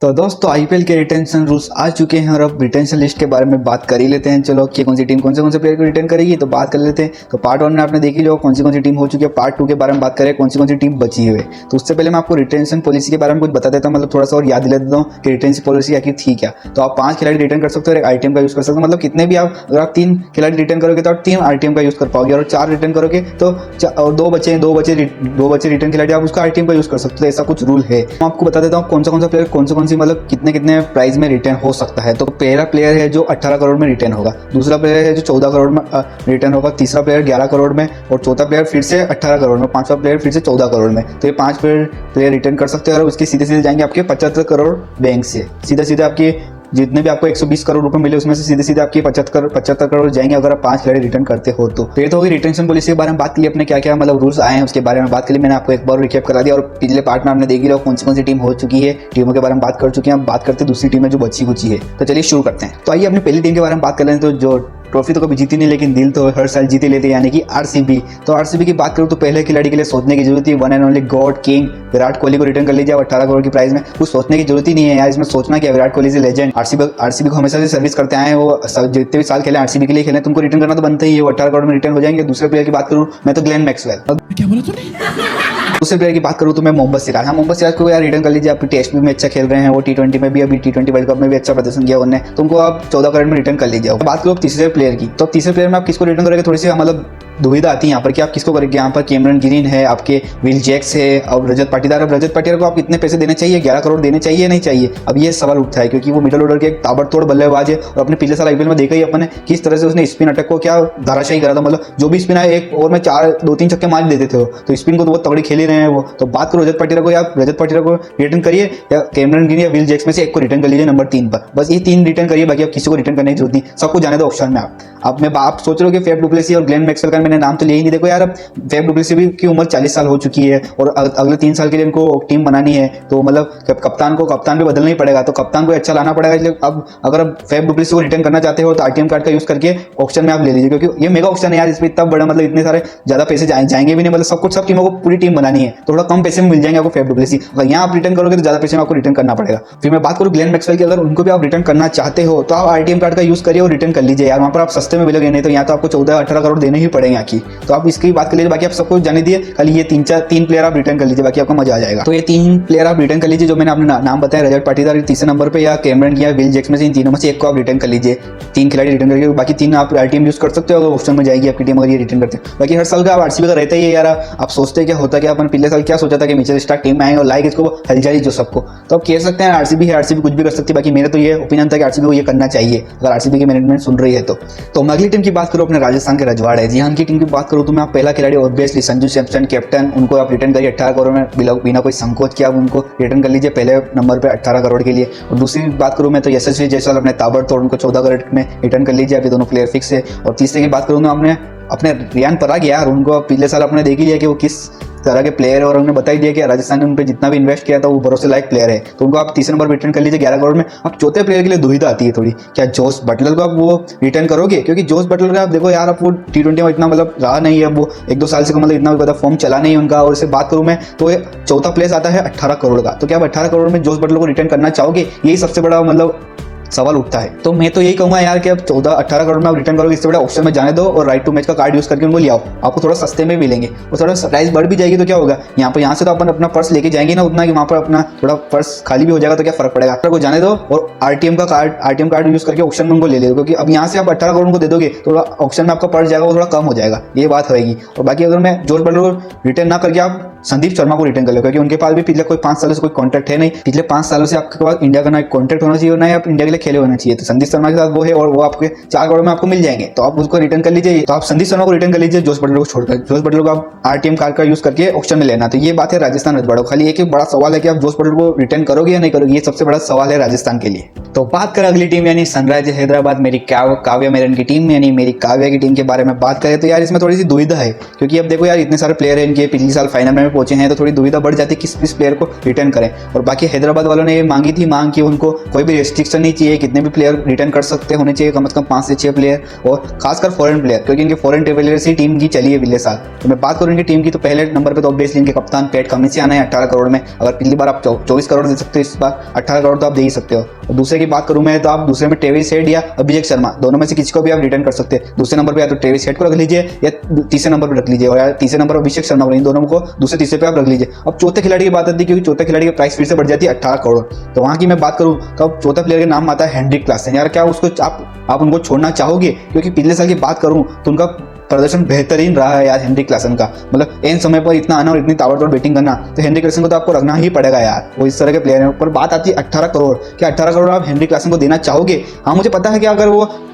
तो दोस्तों आईपीएल के रिटेंशन रूल्स आ चुके हैं और अब रिटेंशन लिस्ट के बारे में बात कर ही लेते हैं। चलो कि कौन सी टीम कौन से प्लेयर को रिटेन करेगी तो बात कर लेते हैं। तो पार्ट 1 में आपने देखी लो कौन सी टीम हो चुकी है। पार्ट 2 के बारे में बात करें कौन सी टीम बची हुई है। तो उससे पहले मैं आपको रिटेंशन पॉलिसी के बारे में कुछ बता देता हूँ, मतलब थोड़ा सा और याद दिला देता हूँ कि रिटेंशन पॉलिसी आखिर थी क्या। तो आप 5 खिलाड़ी रिटर्न कर सकते हो और एक आईटीएम का यूज कर सकते हो, मतलब कितने भी आप अगर आप 3 खिलाड़ी रिटर्न करोगे तो आप 3 आईटीएम का यूज कर पाओगे और 4 रिटर्न करोगे तो और दो बचे रिटर्न खिलाड़ी आप उसका आईटीएम का यूज कर सकते हो। ऐसा कुछ रूल है। मैं आपको बता देता हूँ कौन सा प्लेयर कौन सी मतलब कितने प्राइस में रिटर्न हो सकता है। तो पहला प्लेयर है जो 18 करोड़ में रिटर्न होगा, दूसरा प्लेयर है जो 14 करोड़ में रिटर्न होगा, तीसरा प्लेयर 11 करोड़ में और चौथा प्लेयर फिर से 18 करोड़ में, पांचवा प्लेयर फिर से 14 करोड़ में। तो ये 5 प्लेयर रिटर्न कर सकते हैं और उसके सीधे जाएंगे आपके 75 करोड़ बैंक से। सीधे आपके जितने भी आपको 120 करोड़ रुपए मिले उसमें से सीधे आपके 75 करोड़ जाएंगे अगर आप 5 खिलाड़ी रिटर्न करते हो। तो ये तो होगी रिटेंशन पॉलिसी के बारे में बात की अपने क्या क्या मतलब रूल्स आए हैं उसके बारे में बात के लिए मैंने आपको एक बार रिकैप करा दिया। और पिछले पार्ट में आपने देखी लो कौन सी टीम हो चुकी है, टीमों के बारे में बात कर चुके हैं। अब बात करते हैं दूसरी टीम में जो बची कुची है। तो चलिए शुरू करते हैं। तो आइए अपनी पहली टीम के बारे में बात कर लें। तो जो ट्रॉफी तो कभी जीती नहीं लेकिन दिल तो हर साल जीते लेते, यानी कि आरसीबी। तो आरसीबी की बात करूँ तो पहले खिलाड़ी के लिए सोचने की जरूरत है, one and only God king Virat Kohli को रिटर्न कर लीजिए। 18 करोड़ की प्राइस में कुछ सोचने की जरूरत ही नहीं है यार। इसमें सोचना क्या, विराट कोहली से लेजेंड आरसीबी को हमेशा से सर्विस करते आए हैं। वो जितने भी साल खेले आरसीबी के लिए खेले, तुमको रिटर्न करना तो बनता ही है। वो 18 करोड़ में रिटर्न हो जाएंगे। दूसरे प्लेयर की बात करूँ मैं तो ग्लेन मैक्सवेल। क्या बोला तूने? दूसरे प्लेयर की बात करूँ तो मैं मोहम्मद सिराज। हाँ, मोहम्मद सिराज को यार रिटर्न कर लीजिए। आपकी टेस्ट में अच्छा खेल रहे हैं, वो T20 में भी, अभी T20 वर्ल्ड कप में भी अच्छा प्रदर्शन किया उन्होंने, तुमको आप 14 करोड़ में रिटर्न कर लीजिए। बात करो तीसरे प्लेयर की, तो तीसरे प्लेयर में आप किसको रिटर्न करेंगे, थोड़ी सी मतलब दुविधा आती है यहाँ पर कि आप किसको करेंगे। यहाँ पर कैमरन ग्रीन है, आपके विल जैक्स है और रजत पाटीदार। अब रजत पाटीदार को आप कितने पैसे देने चाहिए, 11 करोड़ देने चाहिए या नहीं चाहिए, अब ये सवाल उठता है क्योंकि वो मिडल ऑर्डर के एक ताबड़तोड़ बल्लेबाज है। और अपने पिछले साल आईपीएल में देखा ही अपने किस तरह से उसने स्पिन अटैक को क्या धाराशाही करा था। मतलब जो भी स्पिन आया एक ओवर में 2-3 छक्के मार देते थे। तो स्पिन को तो बहुत तगड़ी खेल ही रहे हैं वो। तो बात करो रजत पाटीदार को, या रजत पाटीदार को रिटर्न करिए या कैमरन ग्रीन या विल जैक्स में से एक को रिटर्न कर लीजिए नंबर 3 पर। बस ये 3 रिटर्न करिए, बाकी आप किसी को रिटर्न करने की जरूरत नहीं, सबको जाने दो ऑप्शन में। आप सोच रहे हो कि फेफ डुप्लेसी और ग्लेन मैक्सवेल का मैंने नाम तो ले ही नहीं। देखो यार, अब फेफ डुप्लेसी की उम्र 40 साल हो चुकी है और अगले 3 साल के लिए इनको टीम बनानी है। तो मतलब कप्तान भी बदलना ही पड़ेगा, तो कप्तान को अच्छा लाना पड़ेगा। इसलिए अब अगर आप फेफ डुप्लेसी को रिटर्न करना चाहते हो तो आरटीएम कार्ड का यूज करके ऑप्शन में आप ले लीजिए, क्योंकि ये मेगा ऑप्शन है यार। इसमें इतना बड़ा मतलब इतने सारे ज्यादा पैसे जाएंगे भी नहीं, मतलब सब टीमों को पूरी टीम बनानी है तो थोड़ा कम पैसे में मिल जाएंगे आपको फेफ डुप्लेसी। अगर यहाँ आप रिटर्न करोगे तो ज्यादा पैसे में आपको रिटर्न करना पड़ेगा। फिर मैं बात करूँ ग्लेन मैक्सवेल की, अगर उनको भी आप रिटर्न करना चाहते हो तो आप आरटीएम कार्ड का यूज करिए और रिटर्न कर लीजिए यार। वहाँ पर आप सस्ते में मिलोगे, नहीं तो यहाँ तो आपको 14-18 करोड़ देने ही पड़ेंगे आखिर। तो आप इसकी बात कर लीजिए, बाकी आप सबको जाने दिए, खाली ये 3 प्लेयर आप रिटर्न कर लीजिए, बाकी आपको मजा आ जाएगा। तो ये 3 प्लेयर आप रिटर्न कर लीजिए जो मैंने अपने नाम बताया, रजत पाटीदार तीसरे नंबर पे या कैमरन या विल जैक्स में से इन तीनों में से एक को आप रिटर्न कर लीजिए। 3 खिलाड़ी रिटर्न करके बाकी 3 आप आरटीएम यूज कर सकते हो, अगर ऑप्शन में जाएगी आपकी टीम अगर ये रिटर्न करते हैं। बाकी हर साल का आप आरसीबी का रहता ही है यार। आप सोचते क्या होता क्या, अपन पिछले साल क्या सोचा था कि मिचेल स्टार्क टीम में आएंगे और लाइक इसको हलचल जो सबको, तो आप कह सकते हैं आरसीबी है, आरसीबी कुछ भी कर सकती है। बाकी मेरा तो ये ओपिनियन था कि आरसीबी को ये करना चाहिए अगर आरसीबी की मैनेजमेंट सुन रही है तो मैं अगली टीम की बात करूँ अपने राजस्थान के रजवाड़े। जी हाँ, की टीम की बात करूँ तो मैं पहला खिलाड़ी ऑब्वियसली संजू सैमसन कैप्टन, उनको आप रिटर्न करिए 18 करोड़ में बिना कोई संकोच के आप उनको रिटर्न कर लीजिए पहले नंबर पे 18 करोड़ के लिए। और दूसरी बात करूँ मैं तो यशस्वी जायसवाल अपने ताबड़तोड़ उनको 14 करोड़ में रिटर्न कर लीजिए। अभी दोनों प्लेयर फिक्स है। और तीसरे की बात करूँ तो अपने रियान पराग यार, उनको पिछले साल आपने देख ही लिया कि वो किस तरह के प्लेयर है और उन्होंने बता ही दिया कि राजस्थान ने उन पर जितना भी इन्वेस्ट किया था वो भरोसे लायक प्लेयर है। तो उनको आप तीसरे नंबर रिटर्न कर लीजिए 11 करोड़ में। अब चौथे प्लेयर के लिए दुविधा आती है थोड़ी, क्या जोस बटलर को आप वो रिटर्न करोगे, क्योंकि जोस बटलर का आप देखो यार, आप वो T20 में इतना मतलब रहा नहीं है, वो 1-2 साल से मतलब इतना ज़्यादा फॉर्म चला नहीं है उनका। और इससे बात करूँ मैं तो ये चौथा प्लेस आता है 18 करोड़ का। तो क्या आप 18 करोड़ में जोस बटलर को रिटर्न करना चाहोगे, यही सबसे बड़ा मतलब सवाल उठता है। तो मैं तो यही कहूंगा यार कि अब 14-18 करोड़ में आप रिटर्न करोगे, इससे बड़ा ऑप्शन में जाने दो और राइट टू मैच का कार्ड यूज करके उनको ले आओ, आपको थोड़ा सस्ते में मिलेंगे और थोड़ा प्राइस बढ़ भी जाएगी। तो क्या होगा, यहाँ से तो अपन अपना पर्स लेके जाएंगे ना उतना कि वहाँ पर अपना थोड़ा पर्स खाली भी हो जाएगा, तो क्या फर्क पड़ेगा। को जाने दो और आरटीएम कार्ड यूज करके ऑप्शन में उनको ले लो, क्योंकि अब यहाँ से आप 18 करोड़ को दे दोगे थोड़ा ऑप्शन में आपका पर्स जाएगा, वो थोड़ा कम हो जाएगा, ये बात होगी। और बाकी अगर मैं जोस बटलर को रिटर्न ना करके आप संदीप शर्मा को रिटर्न कर लो, क्योंकि उनके पास भी पिछले कोई 5 सालों से कोई कॉन्ट्रैक्ट है नहीं। पिछले 5 सालों से आपके पास इंडिया का ना एक कॉन्ट्रैक्ट होना चाहिए, ना ही आप इंडिया के लिए खेले होना चाहिए। तो संदीप शर्मा के साथ वो है और वो आपके 4 करोड़ में आपको मिल जाएंगे, तो आप उसको रिटर्न कर लीजिए। तो आप संदीप शर्मा को रिटर्न कर लीजिए जोस बटलर को छोड़कर। जोस बटलर को आप आरटीएम कार्ड का यूज करके ऑप्शन में लेना। तो ये बात है राजस्थान रजवाड़ों। खाली एक बड़ा सवाल है कि आप जोस बटलर को रिटर्न करोगे या नहीं करोगे, ये सबसे बड़ा सवाल है राजस्थान के लिए। तो बात करें अगली टीम यानी सनराइजर्स हैदराबाद, मेरी काव्या मेरन की टीम यानी मेरी काव्या की टीम के बारे में बात करें तो यार इसमें थोड़ी सी दुविधा है, क्योंकि अब देखो यार इतने सारे प्लेयर हैं इनके, पिछले साल फाइनल में पहुंचे हैं, तो थोड़ी दुविधा बढ़ जाती है किस प्लेयर को रिटर्न करें। और बाकी हैदराबाद वालों ने ये मांगी थी मांग कि उनको कोई भी रेस्ट्रिक्शन नहीं चाहिए, कितने भी प्लेयर रिटर्न कर सकते होने चाहिए, कम से कम 5 से 6 प्लेयर, और खासकर फॉरेन प्लेयर, क्योंकि इनके फॉरेन प्लेयर्स ही टीम की चली है पिछले साल। तो मैं बात करूँ इनकी टीम की तो पहले नंबर पर तो ऑब्वियसली इनके कप्तान पैट कमिंस आना है 18 करोड़ में। अगर पिछली बार आप 24 करोड़ दे सकते हो, इस बार 18 करोड़ तो आप दे ही सकते हो। और दूसरे की बात करूं मैं तो आप दूसरे में ट्रेविस हेड या अभिषेक शर्मा, दोनों में से किसी को भी आप रिटर्न कर सकते हैं। दूसरे नंबर पे या तो ट्रेविस हेड को रख लीजिए या तीसरे नंबर पर रख लीजिए, और या तीसरे नंबर पर अभिषेक शर्मा को, इन दोनों को दूसरे तीसरे पे आप रख लीजिए। अब चौथे खिलाड़ी की बात आती है, क्योंकि चौथे खिलाड़ी की प्राइस फिर से बढ़ जाती है 18 करोड़। तो वहां की मैं बात करूं तो अब चौथा प्लेयर का नाम आता है हेनरिक क्लासन। यार क्या उसको आप उनको छोड़ना चाहोगे? क्योंकि पिछले साल की बात करूं तो उनका प्रदर्शन बेहतरीन रहा है यार हेनरिक क्लासन का, मतलब एन समय पर इतना आना और इतनी ताबड़तोड़ बैटिंग करना, तो हेनरिक क्लासन को तो आपको रखना ही पड़ेगा यार, वो इस तरह के प्लेयर हैं। पर बात आती है 18 करोड़, क्या 18 करोड़ आप हेनरिक क्लासन को देना चाहोगे? हाँ मुझे पता है कि अगर वो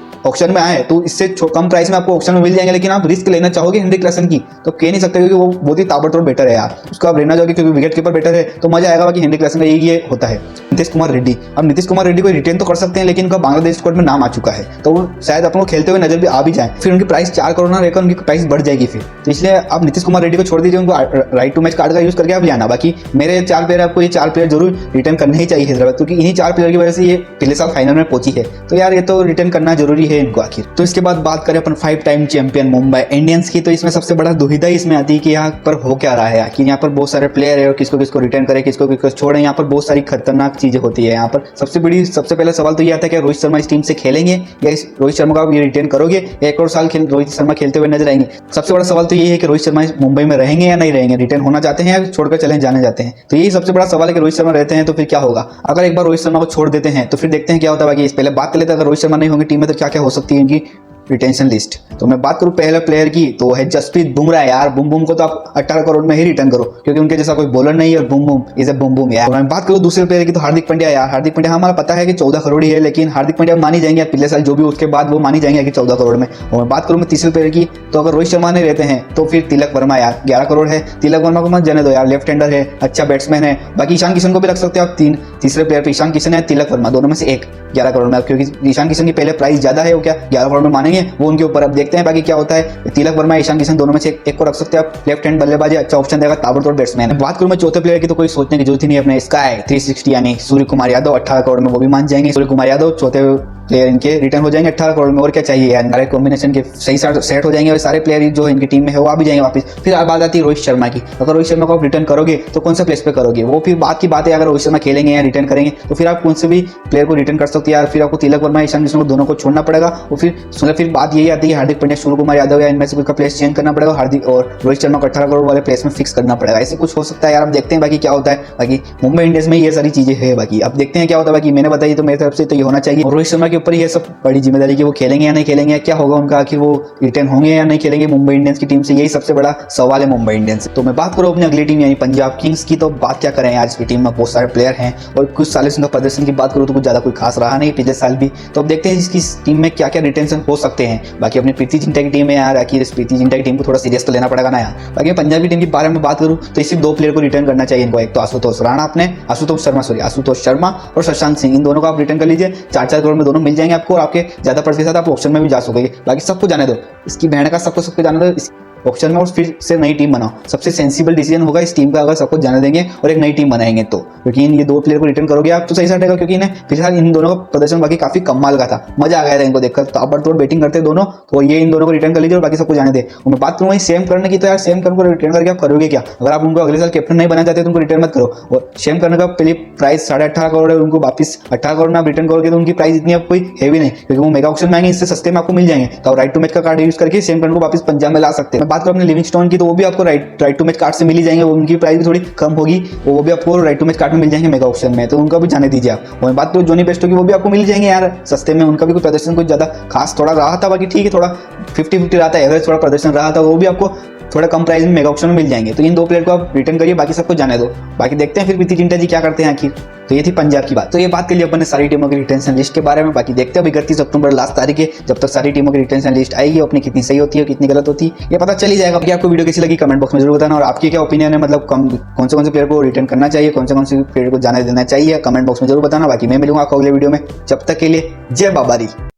ऑक्शन में आए तो इससे कम प्राइस में आपको ऑक्शन में मिल जाएंगे, लेकिन आप रिस्क लेना चाहोगे हेनरिक क्लासन की? तो कह नहीं सकते, क्योंकि वो बहुत ही ताबड़तोड़ बेटर है यार, उसको आप रहना चाहोगे क्योंकि विकेट कीपर बेटर है, तो मजा आएगा। बाकी हेनरिक क्लासन का ये होता है। नीतीश कुमार रेड्डी, अब नीतीश कुमार रेड्डी को रिटेन तो कर सकते हैं, लेकिन उनका बांग्लादेश स्क्वाड में नाम आ चुका है, तो वो शायद अपनों को खेलते हुए नजर भी आ भी जाए, फिर उनकी प्राइस 4 करोड़ ना रहकर उनकी प्राइस बढ़ जाएगी फिर। तो इसलिए आप नीतीश कुमार रेड्डी को छोड़ दीजिए, उनको राइट टू मैच कार्ड का यूज करके आप जाना। बाकी मेरे 4 प्लेयर, आपको ये 4 प्लेयर जरूर रिटर्न करने ही चाहिए हैदराबाद, क्योंकि इन्हीं 4 प्लेयर की वजह से ये पिछले साल फाइनल में पहुंची है, तो यार ये तो रिटर्न करना जरूरी है इनको आखिर। तो इसके बाद बात करें अपन 5 टाइम चैंपियन मुंबई इंडियंस की, तो इसमें सबसे बड़ा दुविधा इसमें आती है कि यहाँ पर हो क्या रहा है आखिर। यहाँ पर बहुत सारे प्लेयर है और किसको किसको रिटर्न करे, किसको किसको छोड़े, यहाँ पर बहुत सारी खतरनाक चीजें होती है। यहाँ पर सबसे पहला सवाल तो ये आता है कि रोहित शर्मा इस टीम से खेलेंगे, या इस रोहित शर्मा को आप ये रिटर्न करोगे, या एक और साल रोहित शर्मा खेलते हुए नजर आएंगे। सबसे बड़ा सवाल तो ये है कि रोहित शर्मा मुंबई में रहेंगे या नहीं रहेंगे, रिटर्न होना चाहते हैं या छोड़कर चले जाने जाते हैं। तो यही सबसे बड़ा सवाल है कि रोहित शर्मा रहते हैं तो फिर क्या होगा। अगर एक बार रोहित शर्मा को छोड़ देते हैं तो फिर देखते हैं क्या होता है। बाकी इस पहले बात कर लेते हैं, अगर रोहित शर्मा नहीं होंगे टीम में तो क्या क्या हो सकती है इनकी रिटेंशन लिस्ट। तो मैं बात करूं पहले प्लेयर की तो है जसप्रीत बुमराह। यार बुम को तो आप 18 करोड़ में ही रिटर्न करो, क्योंकि उनके जैसा कोई बॉलर नहीं है, और बुम इज ए बुम यार। मैं बात करूं दूसरे प्लेयर की तो हार्दिक पांड्या। यार हार्दिक पांड्या, हमारा पता है कि 14 करोड़ ही है, लेकिन हार्दिक पांड्या मानी जाएंगे पिछले साल जो भी उसके बाद वो मानी जाएंगे कि 14 करोड़ में। और मैं बात करूं मैं तीसरे प्लेयर की तो अगर रोहित शर्मा नहीं रहते हैं तो फिर तिलक वर्मा। यार 11 करोड़ है, तिलक वर्मा को मत जाने दो यार, लेफ्ट हैंडर है, अच्छा बैट्समैन है। बाकी ईशान किशन को भी रख सकते हो आप तीसरे प्लेयर पे, ईशान किशन है तिलक वर्मा, दोनों में से एक 11 करोड़ में, क्योंकि ईशान किशन की पहले प्राइस ज्यादा है, वो क्या 11 करोड़ में मानेंगे वो उनके ऊपर। अब देखते हैं बाकी क्या होता है। तिलक वर्मा, ईशान किशन दोनों में से एक को रख सकते हैं आप, लेफ्ट हैंड बल्लेबाजी, अच्छा ऑप्शन देगा, ताबड़तोड़ बैट्समैन। बात करूं मैं चौथे प्लेयर की तो कोई सोचने की जरूरत ही नहीं है, अपने स्काई 360 यानी सूर्य कुमार यादव 18 करोड़ में, वो भी मान जाएंगे। सूर्य कुमार यादव चौथे प्लेयर इनके रिटर्न हो जाएंगे 18 करोड़ में, और क्या चाहिए यार, सारे कॉम्बिनेशन के सही सेट हो जाएंगे और सारे प्लेयर जो इनकी टीम में है वो आ भी जाएंगे वापस। फिर बात आती है रोहित शर्मा की। अगर रोहित शर्मा को आप रिटर्न करोगे तो कौन सा प्लेस पे करोगे, वो फिर बात की बात है। अगर रोहित शर्मा खेलेंगे या रिटर्न करेंगे तो फिर आप कौन से भी प्लेयर को रिटर्न कर सकते हैं यार, फिर आपको तिलक वर्मा, ईशान किशन को दोनों को छोड़ना पड़ेगा। और फिर बात यही आती है हार्दिक पांड्या, सूर्य कुमार यादव या इनमें से कोई का प्लेस चेंज करना पड़ेगा, हार्दिक और रोहित शर्मा को 18 करोड़ वाले प्लेस में फिक्स करना पड़ेगा। ऐसे कुछ हो सकता है यार, अब देखते हैं बाकी क्या होता है। बाकी मुंबई इंडियंस में ये सारी चीजें है, बाकी अब देखते हैं क्या होता है। बाकी मैंने बताई तो मेरी तरफ से तो ये होना चाहिए, और रोहित शर्मा के ऊपर ये सब बड़ी जिम्मेदारी कि वो खेलेंगे या नहीं खेलेंगे, क्या होगा उनका, आखिर वो रिटर्न होंगे या नहीं खेलेंगे मुंबई इंडियंस की टीम से, यही सबसे बड़ा सवाल है मुंबई इंडियंस। तो मैं बात करूं अपनी अगली टीम यानी पंजाब किंग्स की, तो बात क्या करें, आज की टीम में बहुत सारे प्लेयर हैं और कुछ सालों से उनका प्रदर्शन की बात करूं तो कुछ ज्यादा कोई खास रहा नहीं पिछले साल भी। तो अब देखते हैं इसकी टीम में क्या क्या रिटेंशन हो सकते हैं। बाकी अपनी प्रीति जिंटा की टीम है यार, आखिर इस प्रीति जिंटा की टीम को थोड़ा सीरियस तो लेना पड़ेगा ना यार। बाकी पंजाब की टीम के बारे में बात करूं तो सिर्फ 2 प्लेयर को रिटर्न करना चाहिए इनको, एक तो आशुतोष शर्मा और शशांक सिंह, इन दोनों को आप रिटर्न कर लीजिए। 4-4 करोड़ में दोनों मिल जाएंगे आपको, और आपके ज्यादा पैसे के साथ आप ऑप्शन में भी जा सकोगे। बाकी सबको जाने दो, इसकी बहन का सबको जाने दो ऑप्शन में, और फिर से नई टीम बनाओ। सबसे सेंसिबल डिसीजन होगा इस टीम का, अगर सबको जाने देंगे और एक नई टीम बनाएंगे तो, क्योंकि ये 2 प्लेयर को रिटर्न करोगे आप तो सही रहेगा, क्योंकि इन्हें फिलहाल इन दोनों का प्रदर्शन बाकी काफी कमाल का था, मजा आ गया था इनको देखकर, ताबड़तोड़ बैटिंग करते दोनों। तो ये इन दोनों को रिटर्न कर लीजिए और बाकी सबको जाने दे। और मैं बात करूँ सेम करने की, तो यार सेम करने को रिटर्न करके आप करोगे क्या? अगर आप उनको अगले साल कैप्टन नहीं बनाना चाहते तो उनको रिटर्न मत करो। और सेम करने का पहले प्राइस 18.5 करोड़ है, उनको वापस 18 करोड़ में आप रिटर्न करोगे तो उनकी प्राइस इतनी अब कोई हैवी नहीं, क्योंकि वो मेगा ऑक्शन में आएंगे, इससे सस्ते में आपको मिल जाएंगे। तो राइट टू मैच का कार्ड यूज करके सेम करने को वापस पंजाब में ला सकते हैं। मैं बात करूँ अपने लिविंगस्टोन की, तो वो भी आपको राइट टू मैच कार्ड से मिल ही जाएंगे, उनकी प्राइस भी थोड़ी कम होगी, वो भी आपको राइट टू मैच कार्ड में मिल जाएंगे मेगा ऑक्शन में, तो उनका भी जाने दीजिए आप। और बात करूँ जोनी बेस्टो की, वो भी आपको मिल जाएंगे यार सस्ते में, उनका भी कोई प्रदर्शन कुछ ज्यादा खास थोड़ा रहा था, बाकी ठीक है, थोड़ा 50-50 रहा था, एवरेज थोड़ा प्रदर्शन रहा था, वो भी आपको थोड़ा कम प्राइस में मेगा ऑक्शन में मिल जाएंगे। तो इन 2 प्लेयर को आप रिटर्न करिए, बाकी सबको जाने दो। बाकी देखते हैं फिर प्रीति जिंटा जी क्या करते हैं आखिर। तो ये थी पंजाब की बात। तो ये बात के लिए अपन ने सारी टीमों की रिटेंशन लिस्ट के बारे में। बाकी देखते हैं अभी 31 अक्टूबर लास्ट तारीख है, जब तक सारी टीमों की रिटेंशन लिस्ट आएगी अपनी कितनी सही होती है कितनी गलत होती है ये पता चल ही जाएगा। कि आपको वीडियो कैसी लगी कमेंट बॉक्स में जरूर बताना, और आपकी क्या ओपिनियन है, मतलब कौन से प्लेयर को रिटर्न करना चाहिए, कौन से प्लेयर को जाने देना चाहिए, कमेंट बॉक्स में जरूर बताना। बाकी मैं मिलूंगा आपको अगले वीडियो में, जब तक के लिए जय बाबारी।